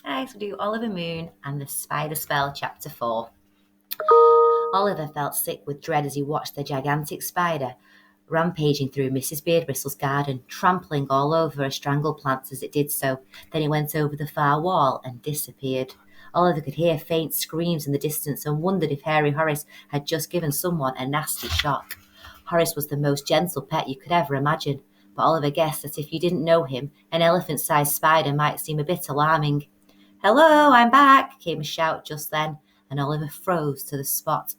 Hi, so do Oliver Moon and the Spider Spell, Chapter 4. Oliver felt sick with dread as he watched the gigantic spider rampaging through Mrs. Beardbristle's garden, trampling all over her strangle plants as it did so. Then it went over the far wall and disappeared. Oliver could hear faint screams in the distance and wondered if hairy Horace had just given someone a nasty shock. Horace was the most gentle pet you could ever imagine, but Oliver guessed that if you didn't know him, an elephant-sized spider might seem a bit alarming. "Hello, I'm back," came a shout just then, and Oliver froze to the spot.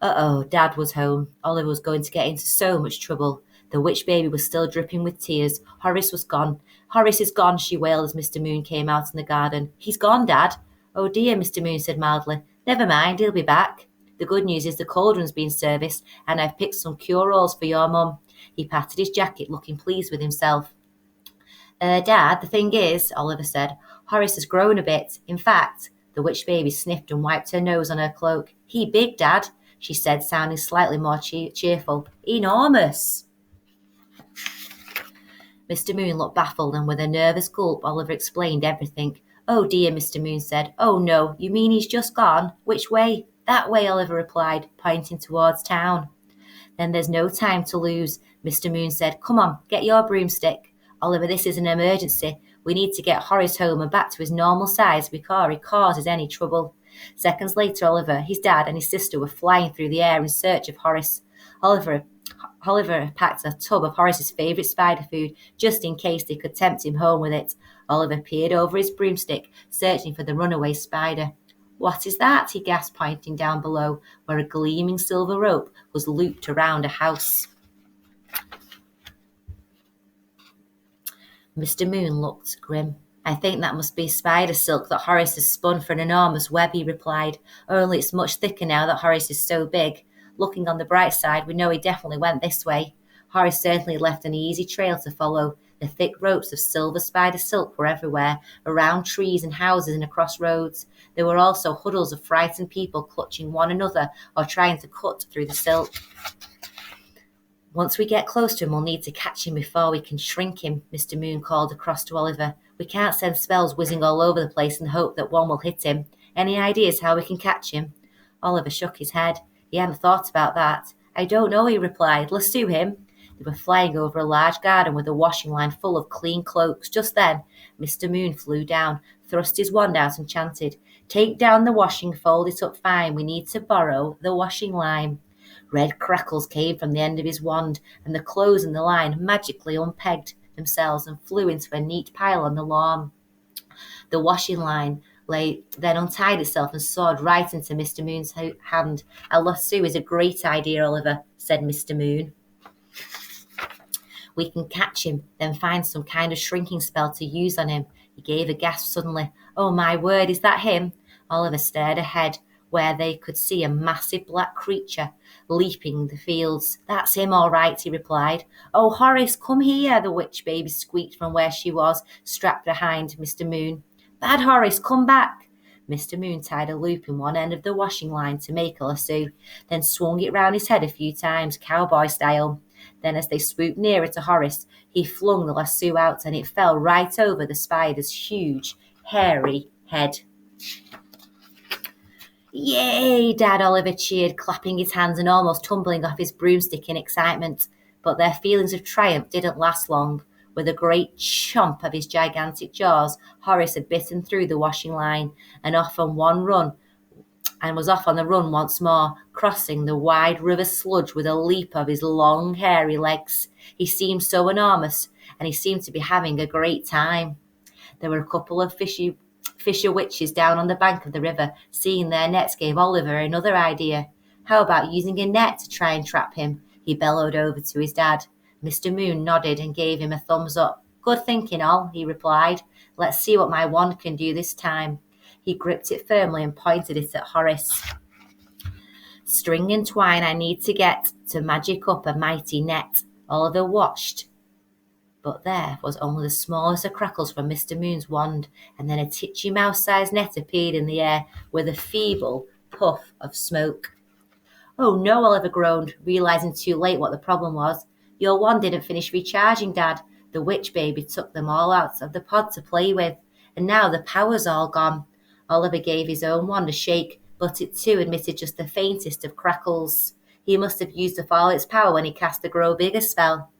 Uh-oh, Dad was home. Oliver was going to get into so much trouble. The witch baby was still dripping with tears. Horace was gone. "Horace is gone," she wailed as Mr. Moon came out in the garden. "He's gone, Dad." "Oh dear," Mr. Moon said mildly. "Never mind, he'll be back. The good news is the cauldron's been serviced, and I've picked some cure-alls for your mum." He patted his jacket, looking pleased with himself. Dad, the thing is," Oliver said, "Horace has grown a bit. In fact," the witch baby sniffed and wiped her nose on her cloak. "He big, Dad," she said, sounding slightly more cheerful. "Enormous." Mr. Moon looked baffled, and with a nervous gulp, Oliver explained everything. "Oh dear," Mr. Moon said. "Oh no, you mean he's just gone? Which way?" "That way," Oliver replied, pointing towards town. "Then there's no time to lose," Mr. Moon said. "Come on, get your broomstick. Oliver, this is an emergency. We need to get Horace home and back to his normal size before he causes any trouble." Seconds later, Oliver, his dad, and his sister were flying through the air in search of Horace. Oliver packed a tub of Horace's favourite spider food, just in case they could tempt him home with it. Oliver peered over his broomstick, searching for the runaway spider. "What is that?" he gasped, pointing down below, where a gleaming silver rope was looped around a house. Mr. Moon looked grim. "I think that must be spider silk that Horace has spun for an enormous web," he replied. "Only it's much thicker now that Horace is so big. Looking on the bright side, we know he definitely went this way." Horace certainly left an easy trail to follow. The thick ropes of silver spider silk were everywhere, around trees and houses and across roads. There were also huddles of frightened people clutching one another or trying to cut through the silk. "Once we get close to him, we'll need to catch him before we can shrink him," Mr. Moon called across to Oliver. "We can't send spells whizzing all over the place and hope that one will hit him. Any ideas how we can catch him?" Oliver shook his head. He hadn't thought about that. "I don't know," he replied. "Lasso him." They were flying over a large garden with a washing line full of clean cloaks. Just then, Mr. Moon flew down, thrust his wand out and chanted, "Take down the washing, fold it up fine. We need to borrow the washing line." Red crackles came from the end of his wand, and the clothes in the line magically unpegged themselves and flew into a neat pile on the lawn. The washing line then untied itself and soared right into Mr. Moon's hand. "A lasso is a great idea, Oliver," said Mr. Moon. "We can catch him, then find some kind of shrinking spell to use on him." He gave a gasp suddenly. "Oh my word, is that him?" Oliver stared ahead, where they could see a massive black creature leaping the fields. "That's him, all right," he replied. "Oh, Horace, come here," the witch baby squeaked from where she was, strapped behind Mr. Moon. "Bad Horace, come back." Mr. Moon tied a loop in one end of the washing line to make a lasso, then swung it round his head a few times, cowboy style. Then as they swooped nearer to Horace, he flung the lasso out and it fell right over the spider's huge, hairy head. "Yay!" Dad Oliver cheered, clapping his hands and almost tumbling off his broomstick in excitement. But their feelings of triumph didn't last long. With a great chomp of his gigantic jaws, Horace had bitten through the washing line and was off on the run once more, crossing the wide river sludge with a leap of his long, hairy legs. He seemed so enormous, and he seemed to be having a great time. There were a couple of fisher witches down on the bank of the river. Seeing their nets gave Oliver another idea. "How about using a net to try and trap him?" he bellowed over to his dad. Mr. Moon nodded and gave him a thumbs up. "Good thinking, Ol," he replied. "Let's see what my wand can do this time." He gripped it firmly and pointed it at Horace. "String and twine I need to get to magic up a mighty net." Oliver watched, but there was only the smallest of crackles from Mr. Moon's wand, and then a titchy mouse-sized net appeared in the air with a feeble puff of smoke. "Oh no," Oliver groaned, realizing too late what the problem was. "Your wand didn't finish recharging, Dad. The witch baby took them all out of the pod to play with." and now the power's all gone. Oliver gave his own wand a shake, but it too emitted just the faintest of crackles. He must have used up all its power when he cast the Grow Bigger spell.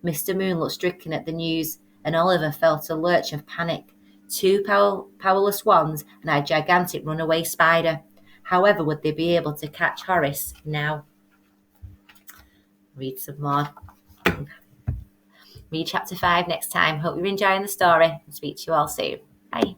Mr. Moon looked stricken at the news, and Oliver felt a lurch of panic. Two powerless wands and a gigantic runaway spider. However would they be able to catch Horace now? Read some more. Read chapter 5 next time. Hope you're enjoying the story and speak to you all soon.